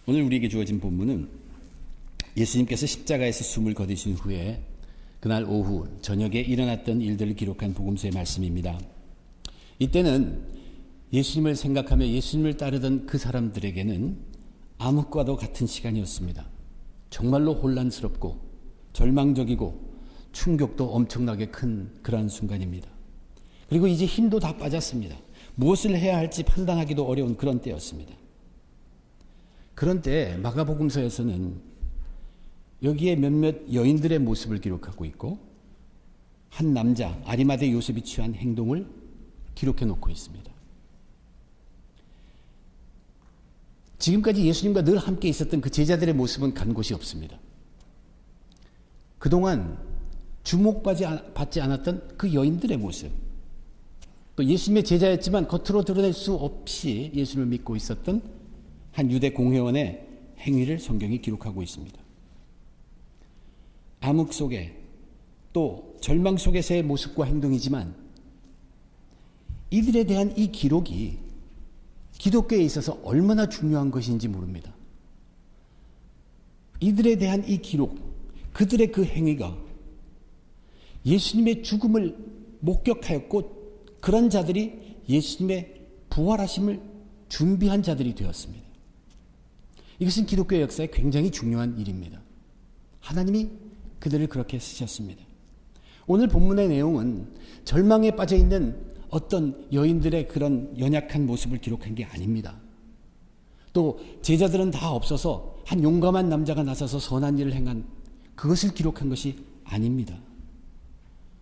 오늘 우리에게 주어진 본문은 예수님께서 십자가에서 숨을 거두신 후에 그날 오후 저녁에 일어났던 일들을 기록한 복음서의 말씀입니다. 이때는 예수님을 생각하며 예수님을 따르던 그 사람들에게는 암흑과도 같은 시간이었습니다. 정말로 혼란스럽고 절망적이고 충격도 엄청나게 큰 그러한 순간입니다. 그리고 이제 힘도 다 빠졌습니다. 무엇을 해야 할지 판단하기도 어려운 그런 때였습니다. 그런 때 마가복음서에서는 여기에 몇몇 여인들의 모습을 기록하고 있고 한 남자 아리마대 요셉이 취한 행동을 기록해 놓고 있습니다. 지금까지 예수님과 늘 함께 있었던 그 제자들의 모습은 간 곳이 없습니다. 그동안 주목받지 않았던 그 여인들의 모습, 또 예수님의 제자였지만 겉으로 드러낼 수 없이 예수님을 믿고 있었던 한 유대 공회원의 행위를 성경이 기록하고 있습니다. 암흑 속에 또 절망 속에서의 모습과 행동이지만 이들에 대한 이 기록이 기독교에 있어서 얼마나 중요한 것인지 모릅니다. 이들에 대한 이 기록, 그들의 그 행위가 예수님의 죽음을 목격하였고 그런 자들이 예수님의 부활하심을 준비한 자들이 되었습니다. 이것은 기독교 역사에 굉장히 중요한 일입니다. 하나님이 그들을 그렇게 쓰셨습니다. 오늘 본문의 내용은 절망에 빠져있는 어떤 여인들의 그런 연약한 모습을 기록한 게 아닙니다. 또 제자들은 다 없어서 한 용감한 남자가 나서서 선한 일을 행한 그것을 기록한 것이 아닙니다.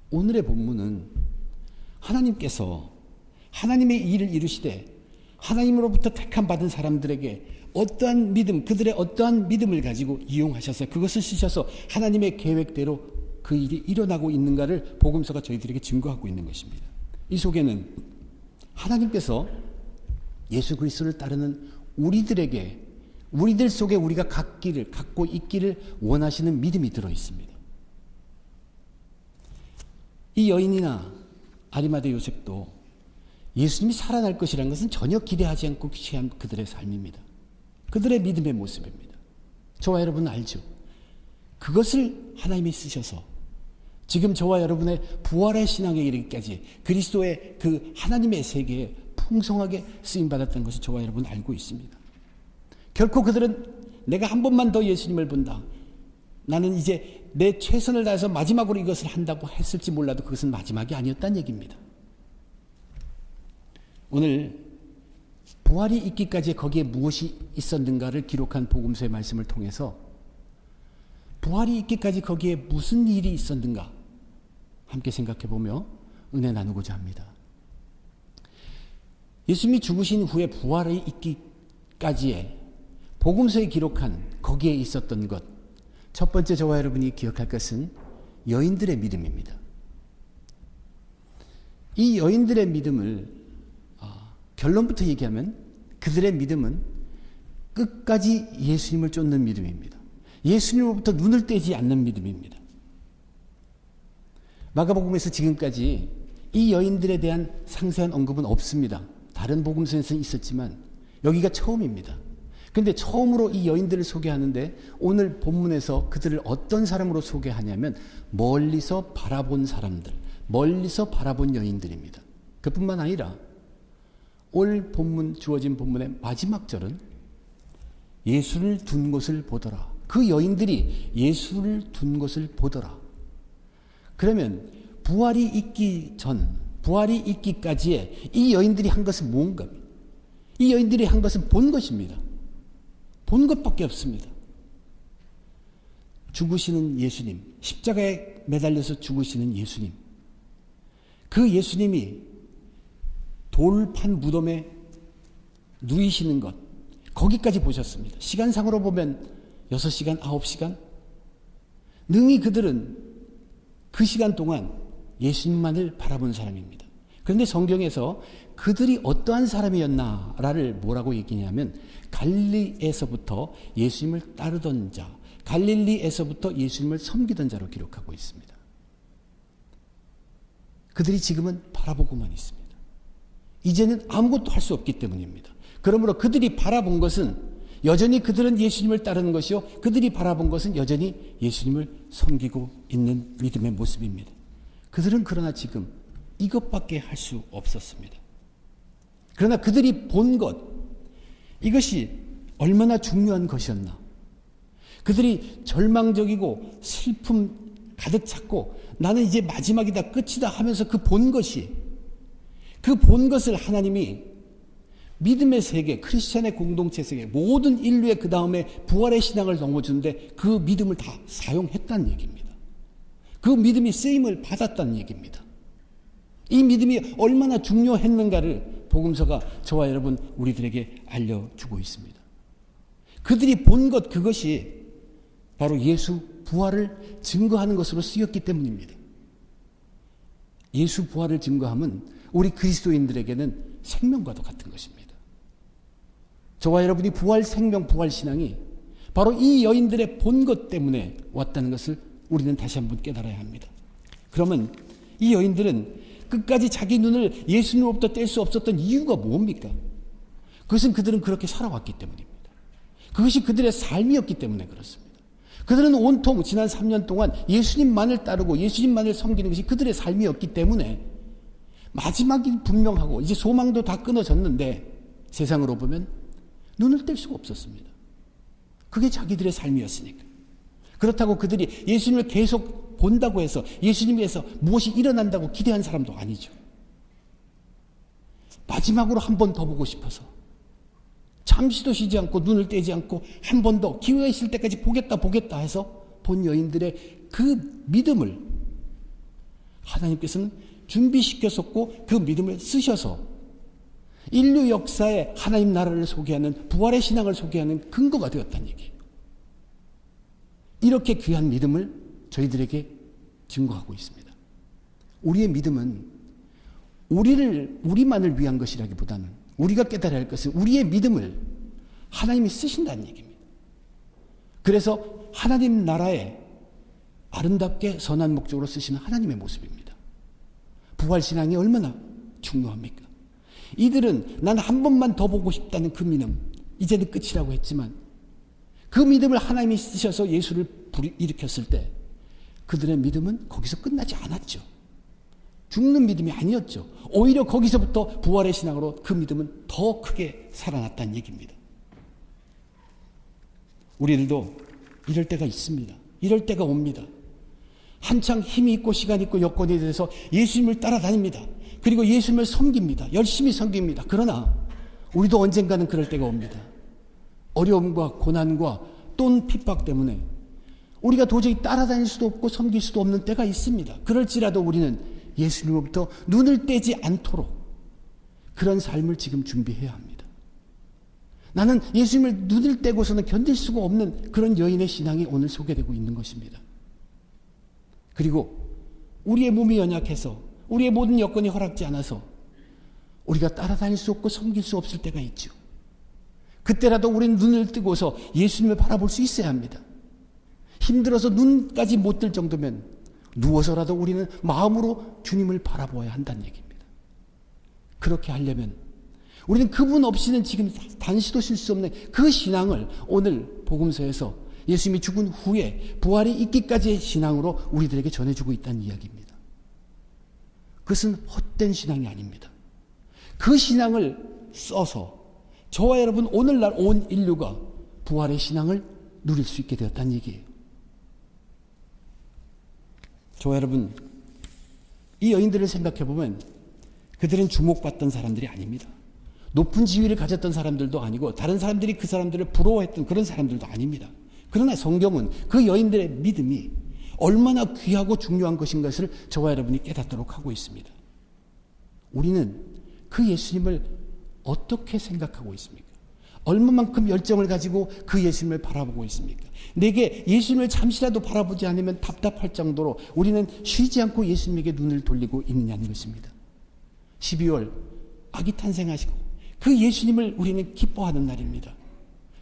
오늘의 본문은 하나님께서 하나님의 일을 이루시되 하나님으로부터 택함 받은 사람들에게 어떠한 믿음, 그들의 어떠한 믿음을 가지고 이용하셔서 그것을 쓰셔서 하나님의 계획대로 그 일이 일어나고 있는가를 복음서가 저희들에게 증거하고 있는 것입니다. 이 속에는 하나님께서 예수 그리스도를 따르는 우리들에게, 우리들 속에 우리가 갖고 있기를 원하시는 믿음이 들어 있습니다. 이 여인이나 아리마대 요셉도 예수님이 살아날 것이라는 것은 전혀 기대하지 않고 취한 그들의 삶입니다. 그들의 믿음의 모습입니다. 저와 여러분은 알죠? 그것을 하나님이 쓰셔서 지금 저와 여러분의 부활의 신앙에 이르기까지 그리스도의 그 하나님의 세계에 풍성하게 쓰임받았다는 것을 저와 여러분은 알고 있습니다. 결코 그들은 내가 한 번만 더 예수님을 본다, 나는 이제 내 최선을 다해서 마지막으로 이것을 한다고 했을지 몰라도 그것은 마지막이 아니었다는 얘기입니다. 오늘 부활이 있기까지 거기에 무엇이 있었는가를 기록한 복음서의 말씀을 통해서 부활이 있기까지 거기에 무슨 일이 있었는가 함께 생각해보며 은혜 나누고자 합니다. 예수님이 죽으신 후에 부활이 있기까지의 복음서에 기록한 거기에 있었던 것, 첫 번째 저와 여러분이 기억할 것은 여인들의 믿음입니다. 이 여인들의 믿음을 결론부터 얘기하면 그들의 믿음은 끝까지 예수님을 쫓는 믿음입니다. 예수님으로부터 눈을 떼지 않는 믿음입니다. 마가복음에서 지금까지 이 여인들에 대한 상세한 언급은 없습니다. 다른 복음서에서는 있었지만 여기가 처음입니다. 그런데 처음으로 이 여인들을 소개하는데 오늘 본문에서 그들을 어떤 사람으로 소개하냐면 멀리서 바라본 사람들, 멀리서 바라본 여인들입니다. 그뿐만 아니라 올 본문, 주어진 본문의 마지막 절은 예수를 둔 곳을 보더라. 그 여인들이 예수를 둔 곳을 보더라. 그러면 부활이 있기 전, 부활이 있기까지의 이 여인들이 한 것은 뭔가? 이 여인들이 한 것은 본 것입니다. 본 것밖에 없습니다. 죽으시는 예수님, 십자가에 매달려서 죽으시는 예수님, 그 예수님이 돌판 무덤에 누이시는 것, 거기까지 보셨습니다. 시간상으로 보면 6시간, 9시간. 능히 그들은 그 시간 동안 예수님만을 바라본 사람입니다. 그런데 성경에서 그들이 어떠한 사람이었나를 뭐라고 얘기냐면 갈릴리에서부터 예수님을 따르던 자, 갈릴리에서부터 예수님을 섬기던 자로 기록하고 있습니다. 그들이 지금은 바라보고만 있습니다. 이제는 아무것도 할 수 없기 때문입니다. 그러므로 그들이 바라본 것은 여전히 그들은 예수님을 따르는 것이요, 그들이 바라본 것은 여전히 예수님을 섬기고 있는 믿음의 모습입니다. 그들은 그러나 지금 이것밖에 할 수 없었습니다. 그러나 그들이 본 것, 이것이 얼마나 중요한 것이었나. 그들이 절망적이고 슬픔 가득 찼고 나는 이제 마지막이다, 끝이다 하면서 그 본 것이, 그 본 것을 하나님이 믿음의 세계, 크리스찬의 공동체 세계, 모든 인류의 그 다음에 부활의 신앙을 넘어주는데 그 믿음을 다 사용했다는 얘기입니다. 그 믿음이 쓰임을 받았다는 얘기입니다. 이 믿음이 얼마나 중요했는가를 복음서가 저와 여러분 우리들에게 알려주고 있습니다. 그들이 본 것, 그것이 바로 예수 부활을 증거하는 것으로 쓰였기 때문입니다. 예수 부활을 증거함은 우리 그리스도인들에게는 생명과도 같은 것입니다. 저와 여러분이 부활 생명, 부활 신앙이 바로 이 여인들의 본 것 때문에 왔다는 것을 우리는 다시 한번 깨달아야 합니다. 그러면 이 여인들은 끝까지 자기 눈을 예수님으로부터 뗄 수 없었던 이유가 뭡니까? 그것은 그들은 그렇게 살아왔기 때문입니다. 그것이 그들의 삶이었기 때문에 그렇습니다. 그들은 온통 지난 3년 동안 예수님만을 따르고 예수님만을 섬기는 것이 그들의 삶이었기 때문에 마지막이 분명하고 이제 소망도 다 끊어졌는데 세상으로 보면 눈을 뗄 수가 없었습니다. 그게 자기들의 삶이었으니까. 그렇다고 그들이 예수님을 계속 본다고 해서 예수님에서 무엇이 일어난다고 기대한 사람도 아니죠. 마지막으로 한 번 더 보고 싶어서 잠시도 쉬지 않고 눈을 떼지 않고 한 번 더 기회가 있을 때까지 보겠다 해서 본 여인들의 그 믿음을 하나님께서는 준비시켰었고 그 믿음을 쓰셔서 인류 역사에 하나님 나라를 소개하는 부활의 신앙을 소개하는 근거가 되었다는 얘기예요. 이렇게 귀한 믿음을 저희들에게 증거하고 있습니다. 우리의 믿음은 우리만을 위한 것이라기보다는 우리가 깨달아야 할 것은 우리의 믿음을 하나님이 쓰신다는 얘기입니다. 그래서 하나님 나라에 아름답게 선한 목적으로 쓰시는 하나님의 모습입니다. 부활신앙이 얼마나 중요합니까? 이들은 난 한 번만 더 보고 싶다는 그 믿음, 이제는 끝이라고 했지만 그 믿음을 하나님이 쓰셔서 예수를 일으켰을 때 그들의 믿음은 거기서 끝나지 않았죠. 죽는 믿음이 아니었죠. 오히려 거기서부터 부활의 신앙으로 그 믿음은 더 크게 살아났다는 얘기입니다. 우리들도 이럴 때가 있습니다. 이럴 때가 옵니다. 한창 힘이 있고 시간이 있고 여건이 돼서 예수님을 따라다닙니다. 그리고 예수님을 섬깁니다. 열심히 섬깁니다. 그러나 우리도 언젠가는 그럴 때가 옵니다. 어려움과 고난과 또 핍박 때문에 우리가 도저히 따라다닐 수도 없고 섬길 수도 없는 때가 있습니다. 그럴지라도 우리는 예수님으로부터 눈을 떼지 않도록 그런 삶을 지금 준비해야 합니다. 나는 예수님을 눈을 떼고서는 견딜 수가 없는 그런 여인의 신앙이 오늘 소개되고 있는 것입니다. 그리고 우리의 몸이 연약해서 우리의 모든 여건이 허락지 않아서 우리가 따라다닐 수 없고 섬길 수 없을 때가 있죠. 그때라도 우리는 눈을 뜨고서 예수님을 바라볼 수 있어야 합니다. 힘들어서 눈까지 못 뜰 정도면 누워서라도 우리는 마음으로 주님을 바라보아야 한다는 얘기입니다. 그렇게 하려면 우리는 그분 없이는 지금 단시도 쉴 수 없는 그 신앙을 오늘 복음서에서 예수님이 죽은 후에 부활이 있기까지의 신앙으로 우리들에게 전해주고 있다는 이야기입니다. 그것은 헛된 신앙이 아닙니다. 그 신앙을 써서 저와 여러분 오늘날 온 인류가 부활의 신앙을 누릴 수 있게 되었다는 얘기예요. 저와 여러분, 이 여인들을 생각해 보면 그들은 주목받던 사람들이 아닙니다. 높은 지위를 가졌던 사람들도 아니고 다른 사람들이 그 사람들을 부러워했던 그런 사람들도 아닙니다. 그러나 성경은 그 여인들의 믿음이 얼마나 귀하고 중요한 것인 것을 저와 여러분이 깨닫도록 하고 있습니다. 우리는 그 예수님을 어떻게 생각하고 있습니까? 얼마만큼 열정을 가지고 그 예수님을 바라보고 있습니까? 내게 예수님을 잠시라도 바라보지 않으면 답답할 정도로 우리는 쉬지 않고 예수님에게 눈을 돌리고 있느냐는 것입니다. 12월 아기 탄생하시고 그 예수님을 우리는 기뻐하는 날입니다.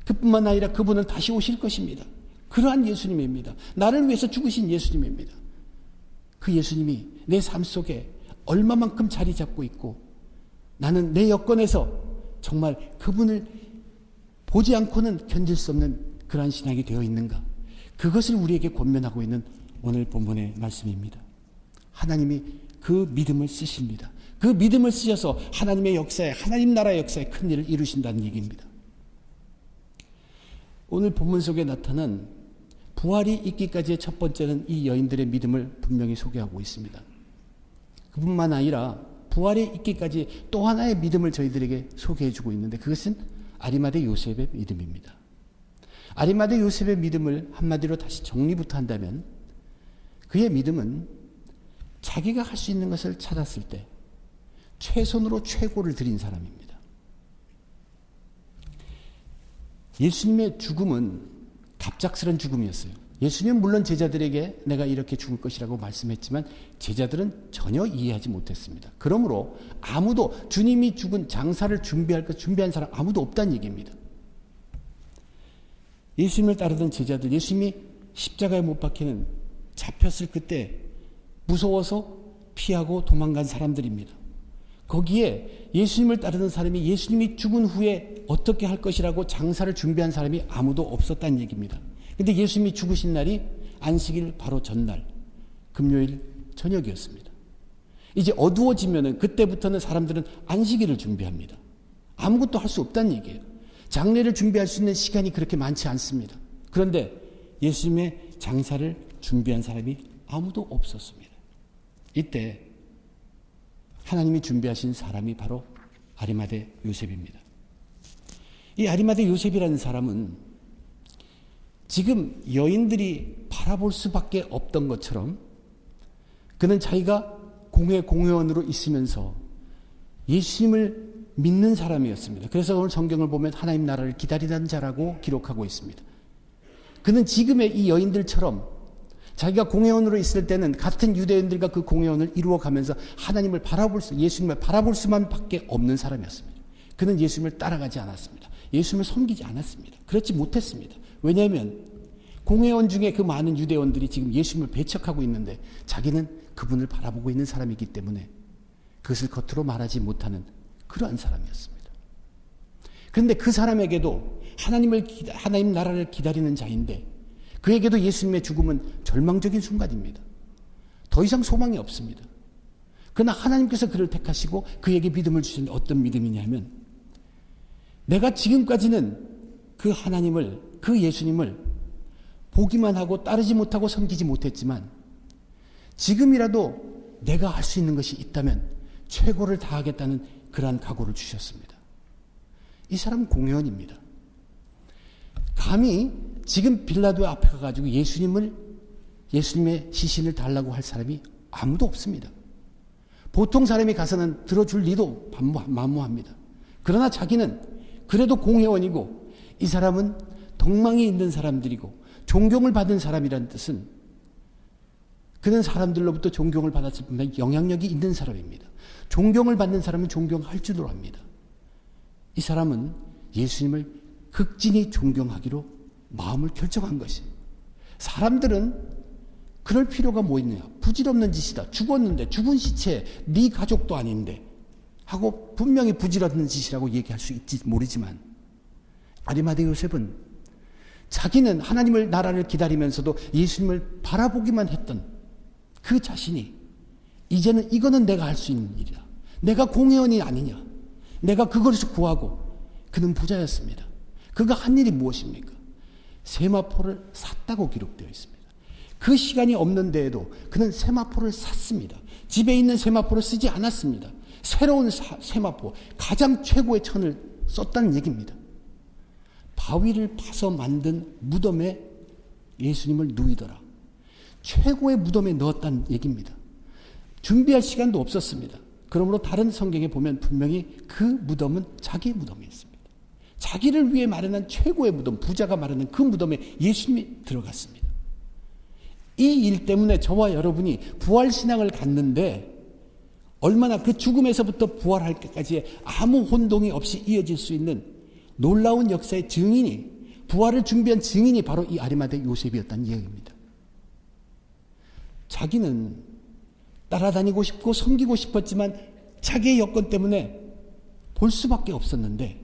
그뿐만 아니라 그분은 다시 오실 것입니다. 그러한 예수님입니다. 나를 위해서 죽으신 예수님입니다. 그 예수님이 내 삶 속에 얼마만큼 자리 잡고 있고 나는 내 여건에서 정말 그분을 보지 않고는 견딜 수 없는 그러한 신앙이 되어 있는가? 그것을 우리에게 권면하고 있는 오늘 본문의 말씀입니다. 하나님이 그 믿음을 쓰십니다. 그 믿음을 쓰셔서 하나님의 역사에, 하나님 나라의 역사에 큰 일을 이루신다는 얘기입니다. 오늘 본문 속에 나타난 부활이 있기까지의 첫 번째는 이 여인들의 믿음을 분명히 소개하고 있습니다. 그뿐만 아니라 부활이 있기까지 또 하나의 믿음을 저희들에게 소개해주고 있는데 그것은 아리마대 요셉의 믿음입니다. 아리마대 요셉의 믿음을 한마디로 다시 정리부터 한다면 그의 믿음은 자기가 할 수 있는 것을 찾았을 때 최선으로 최고를 드린 사람입니다. 예수님의 죽음은 갑작스런 죽음이었어요. 예수님은 물론 제자들에게 내가 이렇게 죽을 것이라고 말씀했지만 제자들은 전혀 이해하지 못했습니다. 그러므로 아무도 주님이 죽은 장사를 준비한 사람 아무도 없다는 얘기입니다. 예수님을 따르던 제자들, 예수님이 십자가에 못 박히는 잡혔을 그때 무서워서 피하고 도망간 사람들입니다. 거기에 예수님을 따르는 사람이 예수님이 죽은 후에 어떻게 할 것이라고 장사를 준비한 사람이 아무도 없었다는 얘기입니다. 근데 예수님이 죽으신 날이 안식일 바로 전날 금요일 저녁이었습니다. 이제 어두워지면은 그때부터는 사람들은 안식일을 준비합니다. 아무것도 할 수 없다는 얘기예요. 장례를 준비할 수 있는 시간이 그렇게 많지 않습니다. 그런데 예수님의 장사를 준비한 사람이 아무도 없었습니다. 이때 하나님이 준비하신 사람이 바로 아리마대 요셉입니다. 이 아리마대 요셉이라는 사람은 지금 여인들이 바라볼 수밖에 없던 것처럼 그는 자기가 공회원으로 있으면서 예수님을 믿는 사람이었습니다. 그래서 오늘 성경을 보면 하나님 나라를 기다리는 자라고 기록하고 있습니다. 그는 지금의 이 여인들처럼 자기가 공회원으로 있을 때는 같은 유대인들과 그 공회원을 이루어가면서 하나님을 예수님을 바라볼 수만 밖에 없는 사람이었습니다. 그는 예수님을 따라가지 않았습니다. 예수님을 섬기지 않았습니다. 그렇지 못했습니다. 왜냐하면 공회원 중에 그 많은 유대원들이 지금 예수님을 배척하고 있는데 자기는 그분을 바라보고 있는 사람이기 때문에 그것을 겉으로 말하지 못하는 그러한 사람이었습니다. 그런데 그 사람에게도 하나님 나라를 기다리는 자인데 그에게도 예수님의 죽음은 절망적인 순간입니다. 더 이상 소망이 없습니다. 그러나 하나님께서 그를 택하시고 그에게 믿음을 주신 어떤 믿음이냐면 내가 지금까지는 그 하나님을, 그 예수님을 보기만 하고 따르지 못하고 섬기지 못했지만 지금이라도 내가 할 수 있는 것이 있다면 최고를 다하겠다는 그러한 각오를 주셨습니다. 이 사람은 공회원입니다. 감히 지금 빌라도 앞에 가가지고 예수님의 시신을 달라고 할 사람이 아무도 없습니다. 보통 사람이 가서는 들어줄 리도 만무합니다. 그러나 자기는 그래도 공회원이고 이 사람은 덕망이 있는 사람들이고 존경을 받은 사람이라는 뜻은 그는 사람들로부터 존경을 받았을 뿐만 아니라 영향력이 있는 사람입니다. 존경을 받는 사람은 존경할 줄로 합니다. 이 사람은 예수님을 극진히 존경하기로 마음을 결정한 것이에요. 사람들은 그럴 필요가 뭐 있느냐. 부질없는 짓이다. 죽었는데 죽은 시체 네 가족도 아닌데 하고 분명히 부질없는 짓이라고 얘기할 수 있지 모르지만 아리마대 요셉은 자기는 하나님을 나라를 기다리면서도 예수님을 바라보기만 했던 그 자신이 이제는 이거는 내가 할 수 있는 일이다. 내가 공회원이 아니냐. 내가 그것을 구하고 그는 부자였습니다. 그가 한 일이 무엇입니까? 세마포를 샀다고 기록되어 있습니다. 그 시간이 없는 데에도 그는 세마포를 샀습니다. 집에 있는 세마포를 쓰지 않았습니다. 새로운 세마포, 가장 최고의 천을 썼다는 얘기입니다. 바위를 파서 만든 무덤에 예수님을 누이더라. 최고의 무덤에 넣었다는 얘기입니다. 준비할 시간도 없었습니다. 그러므로 다른 성경에 보면 분명히 그 무덤은 자기의 무덤이었습니다. 자기를 위해 마련한 최고의 무덤, 부자가 마련한 그 무덤에 예수님이 들어갔습니다. 이 일 때문에 저와 여러분이 부활신앙을 갖는데 얼마나 그 죽음에서부터 부활할 때까지의 아무 혼동이 없이 이어질 수 있는 놀라운 역사의 증인이, 부활을 준비한 증인이 바로 이 아리마대 요셉이었다는 이야기입니다. 자기는 따라다니고 싶고 섬기고 싶었지만 자기의 여건 때문에 볼 수밖에 없었는데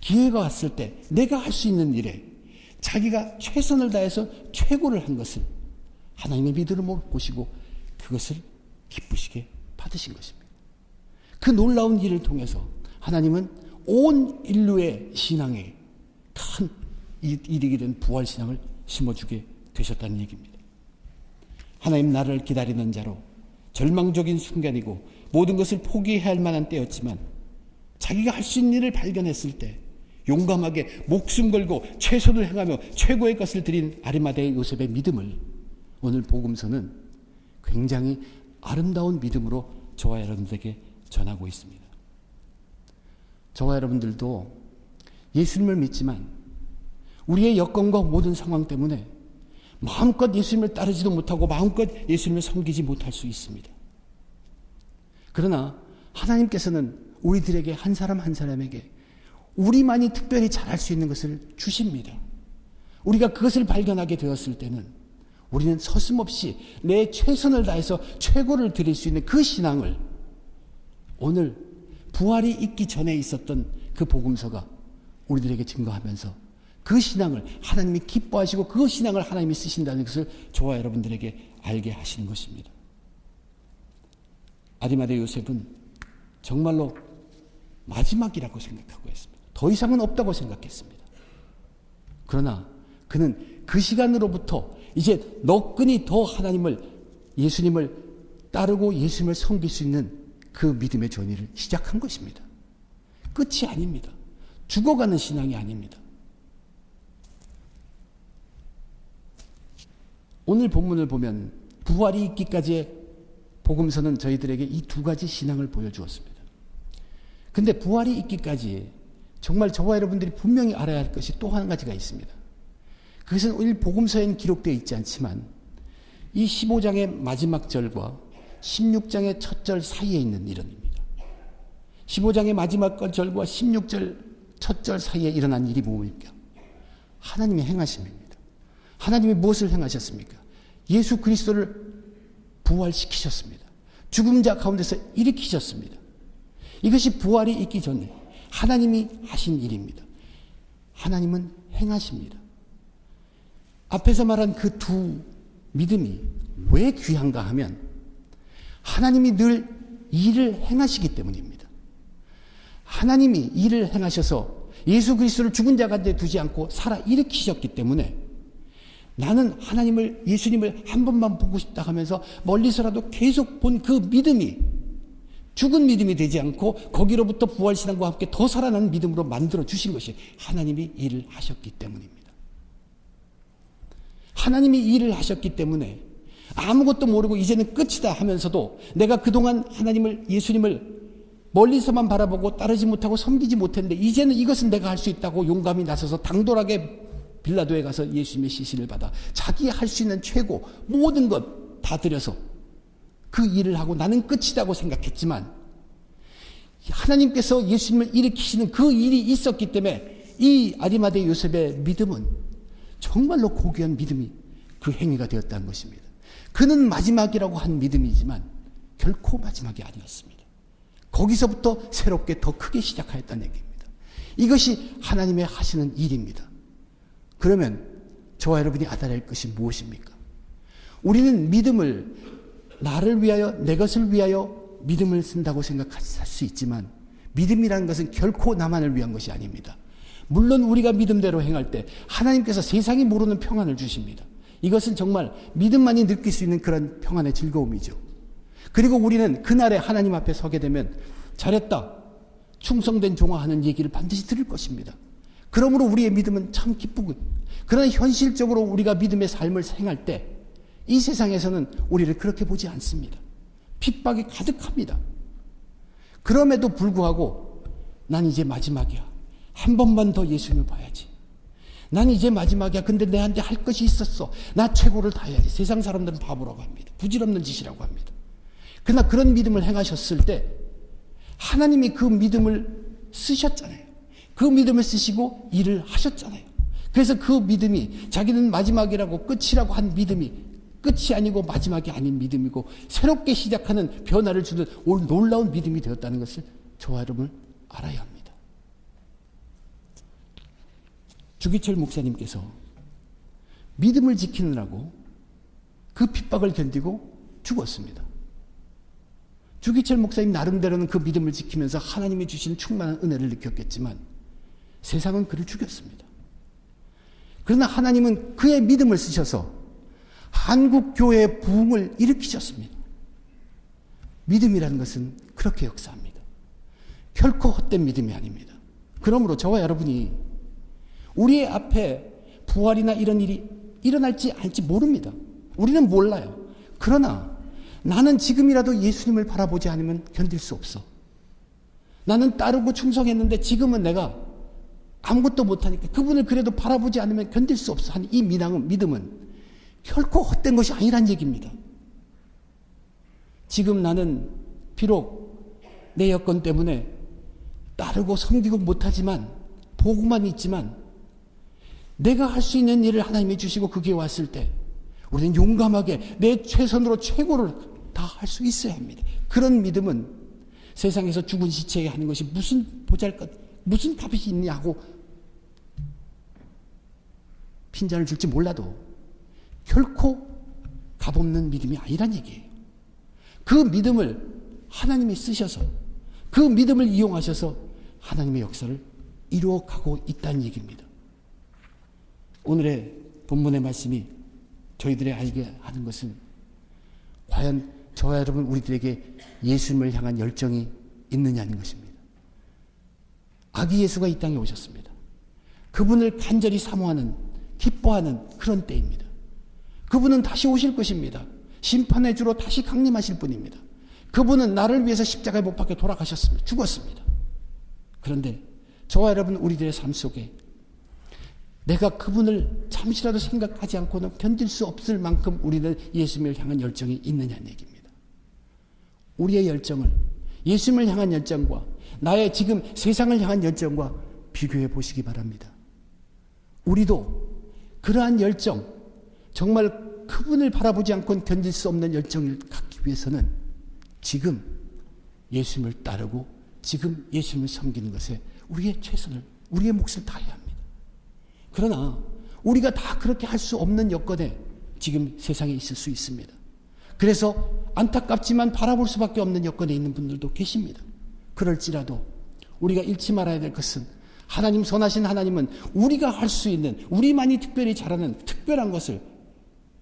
기회가 왔을 때 내가 할 수 있는 일에 자기가 최선을 다해서 최고를 한 것을 하나님의 믿음으로 보시고 그것을 기쁘시게 받으신 것입니다. 그 놀라운 일을 통해서 하나님은 온 인류의 신앙에 큰 이익이 된 부활신앙을 심어주게 되셨다는 얘기입니다. 하나님 나를 기다리는 자로 절망적인 순간이고 모든 것을 포기해야 할 만한 때였지만 자기가 할 수 있는 일을 발견했을 때 용감하게 목숨 걸고 최선을 행하며 최고의 것을 드린 아리마대 요셉의 믿음을 오늘 복음서는 굉장히 아름다운 믿음으로 저와 여러분들에게 전하고 있습니다. 저와 여러분들도 예수님을 믿지만 우리의 여건과 모든 상황 때문에 마음껏 예수님을 따르지도 못하고 마음껏 예수님을 섬기지 못할 수 있습니다. 그러나 하나님께서는 우리들에게 한 사람 한 사람에게 우리만이 특별히 잘할 수 있는 것을 주십니다. 우리가 그것을 발견하게 되었을 때는 우리는 서슴없이 내 최선을 다해서 최고를 드릴 수 있는 그 신앙을 오늘 부활이 있기 전에 있었던 그 복음서가 우리들에게 증거하면서 그 신앙을 하나님이 기뻐하시고 그 신앙을 하나님이 쓰신다는 것을 저와 여러분들에게 알게 하시는 것입니다. 아리마대 요셉은 정말로 마지막이라고 생각하고 했습니다. 더 이상은 없다고 생각했습니다. 그러나 그는 그 시간으로부터 이제 너끈히 더 하나님을 예수님을 따르고 예수님을 섬길 수 있는 그 믿음의 전의를 시작한 것입니다. 끝이 아닙니다. 죽어가는 신앙이 아닙니다. 오늘 본문을 보면 부활이 있기까지의 복음서는 저희들에게 이 두 가지 신앙을 보여주었습니다. 근데 부활이 있기까지 정말 저와 여러분들이 분명히 알아야 할 것이 또 한 가지가 있습니다. 그것은 오늘 복음서에는 기록되어 있지 않지만 이 15장의 마지막 절과 16장의 첫 절 사이에 있는 일입니다. 15장의 마지막 절과 16절 첫 절 사이에 일어난 일이 뭡니까? 하나님의 행하심입니다. 하나님이 무엇을 행하셨습니까? 예수 그리스도를 부활시키셨습니다. 죽은 자 가운데서 일으키셨습니다. 이것이 부활이 있기 전에 하나님이 하신 일입니다. 하나님은 행하십니다. 앞에서 말한 그 두 믿음이 왜 귀한가 하면 하나님이 늘 일을 행하시기 때문입니다. 하나님이 일을 행하셔서 예수 그리스도를 죽은 자 가운데 두지 않고 살아 일으키셨기 때문에 나는 하나님을 예수님을 한 번만 보고 싶다 하면서 멀리서라도 계속 본 그 믿음이 죽은 믿음이 되지 않고 거기로부터 부활신앙과 함께 더 살아나는 믿음으로 만들어 주신 것이 하나님이 일을 하셨기 때문입니다. 하나님이 일을 하셨기 때문에 아무것도 모르고 이제는 끝이다 하면서도 내가 그동안 하나님을 예수님을 멀리서만 바라보고 따르지 못하고 섬기지 못했는데 이제는 이것은 내가 할 수 있다고 용감히 나서서 당돌하게 빌라도에 가서 예수님의 시신을 받아 자기 할 수 있는 최고 모든 것 다 들여서 그 일을 하고 나는 끝이라고 생각했지만 하나님께서 예수님을 일으키시는 그 일이 있었기 때문에 이 아리마대 요셉의 믿음은 정말로 고귀한 믿음이 그 행위가 되었다는 것입니다. 그는 마지막이라고 한 믿음이지만 결코 마지막이 아니었습니다. 거기서부터 새롭게 더 크게 시작하였다는 얘기입니다. 이것이 하나님의 하시는 일입니다. 그러면 저와 여러분이 알아야 할 것이 무엇입니까? 우리는 믿음을 나를 위하여 내 것을 위하여 믿음을 쓴다고 생각할 수 있지만 믿음이라는 것은 결코 나만을 위한 것이 아닙니다. 물론 우리가 믿음대로 행할 때 하나님께서 세상이 모르는 평안을 주십니다. 이것은 정말 믿음만이 느낄 수 있는 그런 평안의 즐거움이죠. 그리고 우리는 그날에 하나님 앞에 서게 되면 잘했다, 충성된 종아 하는 얘기를 반드시 들을 것입니다. 그러므로 우리의 믿음은 참 기쁘고 그러나 현실적으로 우리가 믿음의 삶을 행할 때 이 세상에서는 우리를 그렇게 보지 않습니다. 핍박이 가득합니다. 그럼에도 불구하고 난 이제 마지막이야. 한 번만 더 예수님을 봐야지. 난 이제 마지막이야. 근데 내한테 할 것이 있었어. 나 최고를 다해야지. 세상 사람들은 바보라고 합니다. 부질없는 짓이라고 합니다. 그러나 그런 믿음을 행하셨을 때 하나님이 그 믿음을 쓰셨잖아요. 그 믿음을 쓰시고 일을 하셨잖아요. 그래서 그 믿음이 자기는 마지막이라고 끝이라고 한 믿음이 끝이 아니고 마지막이 아닌 믿음이고 새롭게 시작하는 변화를 주는 놀라운 믿음이 되었다는 것을 저와 여러분 알아야 합니다. 주기철 목사님께서 믿음을 지키느라고 그 핍박을 견디고 죽었습니다. 주기철 목사님 나름대로는 그 믿음을 지키면서 하나님이 주신 충만한 은혜를 느꼈겠지만 세상은 그를 죽였습니다. 그러나 하나님은 그의 믿음을 쓰셔서 한국 교회의 부흥을 일으키셨습니다. 믿음이라는 것은 그렇게 역사합니다. 결코 헛된 믿음이 아닙니다. 그러므로 저와 여러분이 우리의 앞에 부활이나 이런 일이 일어날지 않을지 모릅니다. 우리는 몰라요. 그러나 나는 지금이라도 예수님을 바라보지 않으면 견딜 수 없어. 나는 따르고 충성했는데 지금은 내가 아무것도 못하니까 그분을 그래도 바라보지 않으면 견딜 수 없어 하는 이 믿음은 결코 헛된 것이 아니란 얘기입니다. 지금 나는 비록 내 여건 때문에 따르고 섬기고 못하지만 보고만 있지만 내가 할 수 있는 일을 하나님이 주시고 그게 왔을 때 우리는 용감하게 내 최선으로 최고를 다 할 수 있어야 합니다. 그런 믿음은 세상에서 죽은 시체에 하는 것이 무슨 보잘것, 무슨 값이 있냐고 핀잔을 줄지 몰라도 결코 값없는 믿음이 아니란 얘기예요. 그 믿음을 하나님이 쓰셔서 그 믿음을 이용하셔서 하나님의 역사를 이루어가고 있다는 얘기입니다. 오늘의 본문의 말씀이 저희들이 알게 하는 것은 과연 저와 여러분 우리들에게 예수님을 향한 열정이 있느냐는 것입니다. 아기 예수가 이 땅에 오셨습니다. 그분을 간절히 사모하는 기뻐하는 그런 때입니다. 그분은 다시 오실 것입니다. 심판의 주로 다시 강림하실 분입니다. 그분은 나를 위해서 십자가에 못 박혀 돌아가셨습니다. 죽었습니다. 그런데 저와 여러분 우리들의 삶 속에 내가 그분을 잠시라도 생각하지 않고는 견딜 수 없을 만큼 우리는 예수님을 향한 열정이 있느냐는 얘기입니다. 우리의 열정을 예수님을 향한 열정과 나의 지금 세상을 향한 열정과 비교해 보시기 바랍니다. 우리도 그러한 열정, 정말 그분을 바라보지 않고는 견딜 수 없는 열정을 갖기 위해서는 지금 예수님을 따르고 지금 예수님을 섬기는 것에 우리의 최선을, 우리의 몫을 다해야 합니다. 그러나 우리가 다 그렇게 할 수 없는 여건에 지금 세상에 있을 수 있습니다. 그래서 안타깝지만 바라볼 수밖에 없는 여건에 있는 분들도 계십니다. 그럴지라도 우리가 잃지 말아야 될 것은 하나님, 선하신 하나님은 우리가 할 수 있는, 우리만이 특별히 잘하는 특별한 것을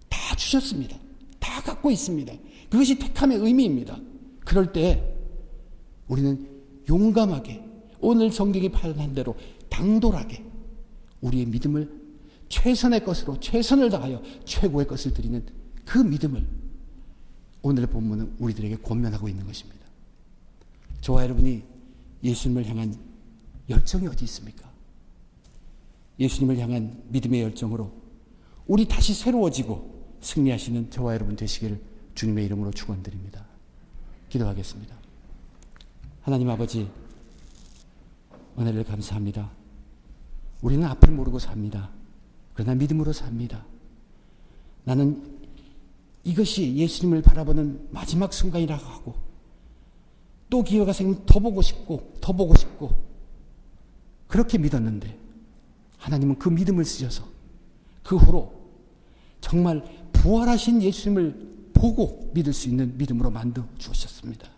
다 주셨습니다. 다 갖고 있습니다. 그것이 택함의 의미입니다. 그럴 때 우리는 용감하게 오늘 성경이 발언한 대로 당돌하게 우리의 믿음을 최선의 것으로 최선을 다하여 최고의 것을 드리는 그 믿음을 오늘의 본문은 우리들에게 권면하고 있는 것입니다. 저와 여러분이 예수님을 향한 열정이 어디 있습니까? 예수님을 향한 믿음의 열정으로 우리 다시 새로워지고 승리하시는 저와 여러분 되시기를 주님의 이름으로 축원드립니다. 기도하겠습니다. 하나님 아버지, 은혜를 감사합니다. 우리는 앞을 모르고 삽니다. 그러나 믿음으로 삽니다. 나는 이것이 예수님을 바라보는 마지막 순간이라고 하고 또 기회가 생기면 더 보고 싶고 더 보고 싶고 그렇게 믿었는데 하나님은 그 믿음을 쓰셔서 그 후로 정말 부활하신 예수님을 보고 믿을 수 있는 믿음으로 만들어 주셨습니다.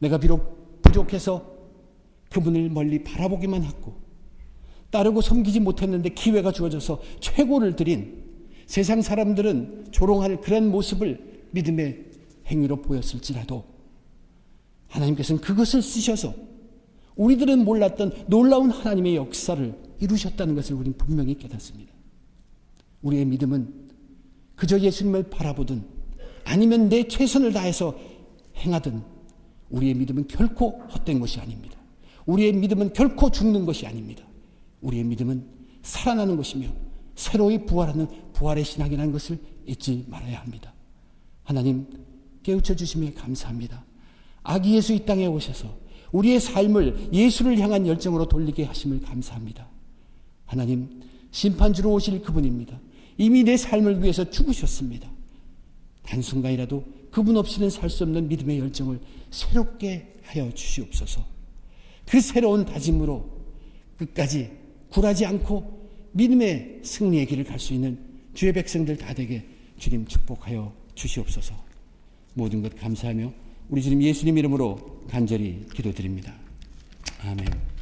내가 비록 부족해서 그분을 멀리 바라보기만 했고 따르고 섬기지 못했는데 기회가 주어져서 최고를 드린 세상 사람들은 조롱할 그런 모습을 믿음의 행위로 보였을지라도 하나님께서는 그것을 쓰셔서 우리들은 몰랐던 놀라운 하나님의 역사를 이루셨다는 것을 우리는 분명히 깨닫습니다. 우리의 믿음은 그저 예수님을 바라보든 아니면 내 최선을 다해서 행하든 우리의 믿음은 결코 헛된 것이 아닙니다. 우리의 믿음은 결코 죽는 것이 아닙니다. 우리의 믿음은 살아나는 것이며 새로이 부활하는 부활의 신앙이라는 것을 잊지 말아야 합니다. 하나님 깨우쳐 주심에 감사합니다. 아기 예수 이 땅에 오셔서 우리의 삶을 예수를 향한 열정으로 돌리게 하심을 감사합니다. 하나님 심판주로 오실 그분입니다. 이미 내 삶을 위해서 죽으셨습니다. 단순간이라도 그분 없이는 살 수 없는 믿음의 열정을 새롭게 하여 주시옵소서. 그 새로운 다짐으로 끝까지 굴하지 않고 믿음의 승리의 길을 갈 수 있는 주의 백성들 다 되게 주님 축복하여 주시옵소서. 모든 것 감사하며 우리 주님 예수님 이름으로 간절히 기도드립니다. 아멘.